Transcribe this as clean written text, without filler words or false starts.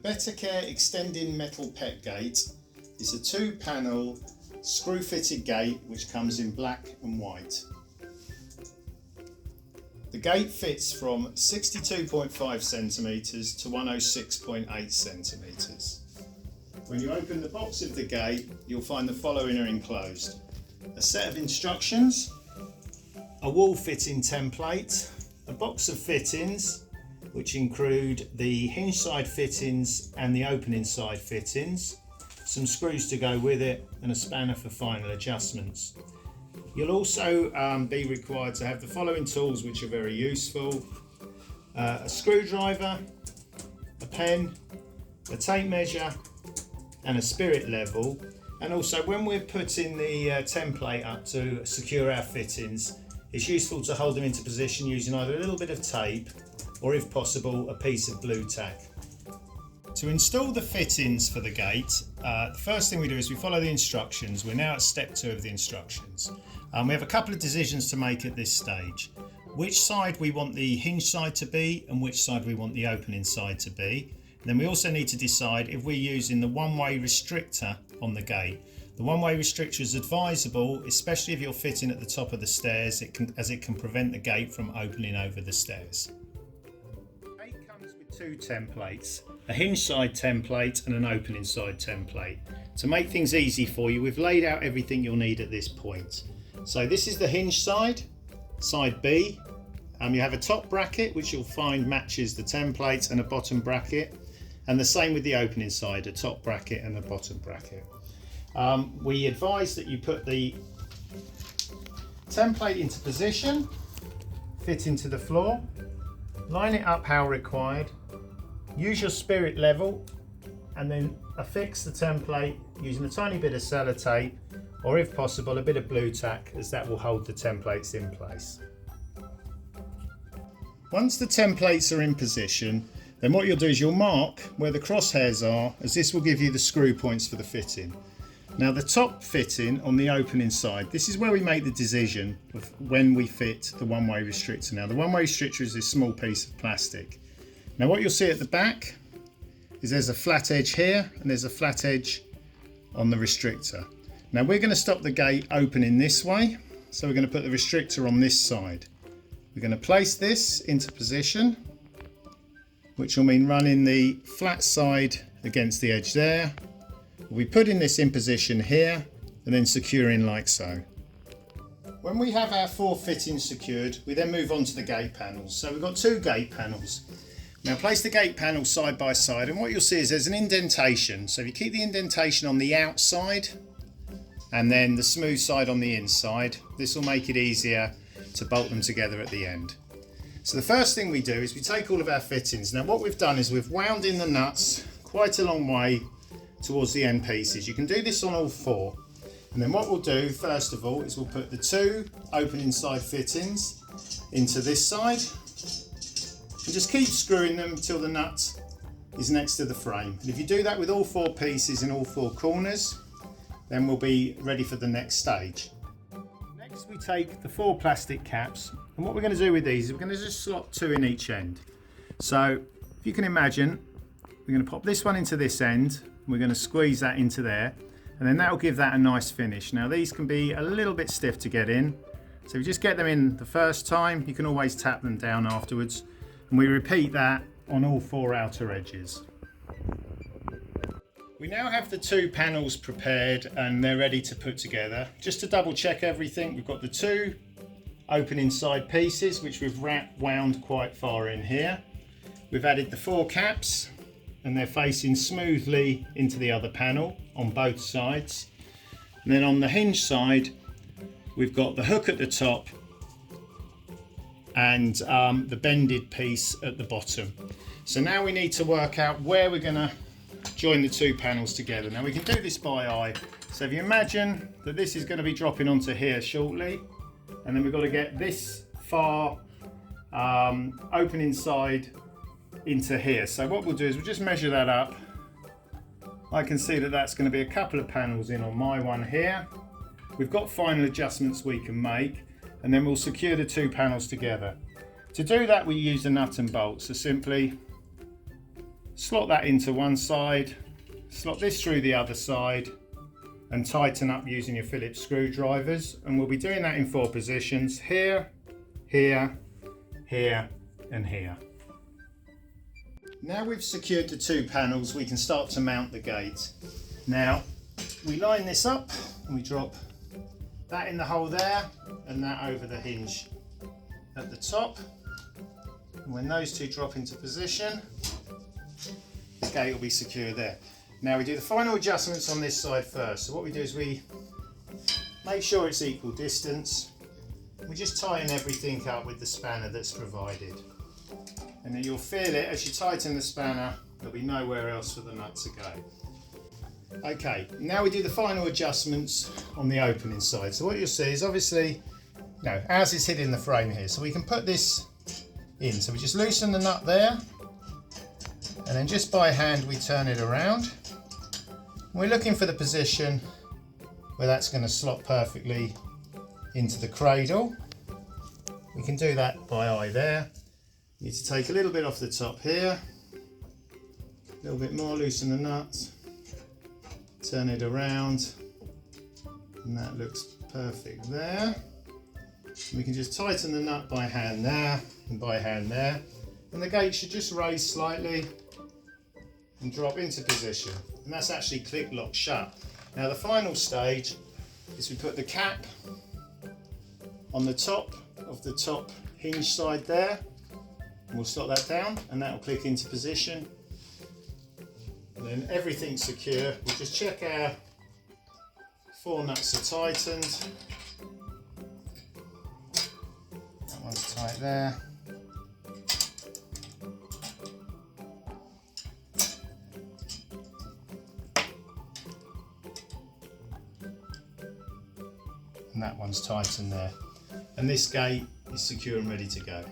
Bettacare Extending Metal Gate is a 2-panel screw-fitted gate which comes in black and white. The gate fits from 62.5 centimetres to 106.8 centimetres. When you open the box of the gate, you'll find the following are enclosed: a set of instructions, a wall fitting template, a box of fittings which include the hinge side fittings and the opening side fittings, some screws to go with it, and a spanner for final adjustments. You'll also be required to have the following tools which are very useful: a screwdriver, a pen, a tape measure and a spirit level. And also, when we're putting the template up to secure our fittings, it's useful to hold them into position using either a little bit of tape or, if possible, a piece of blue tack. To install the fittings for the gate, the first thing we do is we follow the instructions. We're now at step 2 of the instructions. We have a couple of decisions to make at this stage: which side we want the hinge side to be and which side we want the opening side to be. And then we also need to decide if we're using the one-way restrictor on the gate. The one-way restrictor is advisable, especially if you're fitting at the top of the stairs, as it can prevent the gate from opening over the stairs. The gate comes with 2 templates, a hinge side template and an opening side template. To make things easy for you, we've laid out everything you'll need at this point. So this is the hinge side, side B. You have a top bracket which you'll find matches the template, and a bottom bracket, and the same with the opening side, a top bracket and a bottom bracket. We advise that you put the template into position, fit into the floor, line it up how required, use your spirit level, and then affix the template using a tiny bit of sellotape, or if possible a bit of blue tack, as that will hold the templates in place. Once the templates are in position, then what you'll do is you'll mark where the crosshairs are, as this will give you the screw points for the fitting. Now, the top fitting on the opening side, this is where we make the decision of when we fit the one-way restrictor. Now, the one-way restrictor is this small piece of plastic. Now, what you'll see at the back is there's a flat edge here and there's a flat edge on the restrictor. Now, we're going to stop the gate opening this way, so we're going to put the restrictor on this side. We're going to place this into position, which will mean running the flat side against the edge there. We'll be putting this in position here and then securing like so. When we have our 4 fittings secured, we then move on to the gate panels. So we've got 2 gate panels. Now, place the gate panels side by side, and what you'll see is there's an indentation. So if you keep the indentation on the outside and then the smooth side on the inside, this will make it easier to bolt them together at the end. So the first thing we do is we take all of our fittings. Now, what we've done is we've wound in the nuts quite a long way towards the end pieces. You can do this on all 4. And then what we'll do first of all is we'll put the 2 opening side fittings into this side and just keep screwing them till the nut is next to the frame. And if you do that with all 4 pieces in all 4 corners, then we'll be ready for the next stage. Next, we take the 4 plastic caps, and what we're going to do with these is we're going to just slot 2 in each end. So if you can imagine, we're going to pop this one into this end, we're going to squeeze that into there, and then that will give that a nice finish. Now, these can be a little bit stiff to get in, so if you just get them in the first time, you can always tap them down afterwards, and we repeat that on all 4 outer edges. We now have the 2 panels prepared and they're ready to put together. Just to double check everything, we've got the 2 opening side pieces which we've wound quite far in here. We've added the 4 caps and they're facing smoothly into the other panel on both sides. And then on the hinge side, we've got the hook at the top and the bended piece at the bottom. So now we need to work out where we're going to join the 2 panels together. Now, we can do this by eye. So if you imagine that this is going to be dropping onto here shortly, and then we've got to get this far opening side into here. So what we'll do is we'll just measure that up. I can see that that's going to be a couple of panels in on my one here. We've got final adjustments we can make, and then we'll secure the 2 panels together. To do that, we use a nut and bolt. So simply slot that into one side, slot this through the other side, and tighten up using your Phillips screwdrivers. And we'll be doing that in 4 positions: here, here, here, and here. Now we've secured the 2 panels, we can start to mount the gate. Now we line this up and we drop that in the hole there and that over the hinge at the top. And when those 2 drop into position, the gate will be secure there. Now we do the final adjustments on this side first. So what we do is we make sure it's equal distance. We just tighten everything up with the spanner that's provided. And then you'll feel it as you tighten the spanner, there'll be nowhere else for the nut to go. Okay, now we do the final adjustments on the opening side. So what you'll see is obviously, ours is hitting the frame here, so we can put this in. So we just loosen the nut there, and then just by hand we turn it around. We're looking for the position where that's going to slot perfectly into the cradle. We can do that by eye there. You need to take a little bit off the top here, a little bit more, loosen the nut, turn it around, and that looks perfect there. We can just tighten the nut by hand there and by hand there, and the gate should just raise slightly and drop into position, and that's actually click lock shut. Now the final stage is we put the cap on the top of the top hinge side there, and we'll slot that down and that will click into position. And then everything's secure. We'll just check our 4 nuts are tightened. That one's tight there. And that one's tightened there. And this gate is secure and ready to go.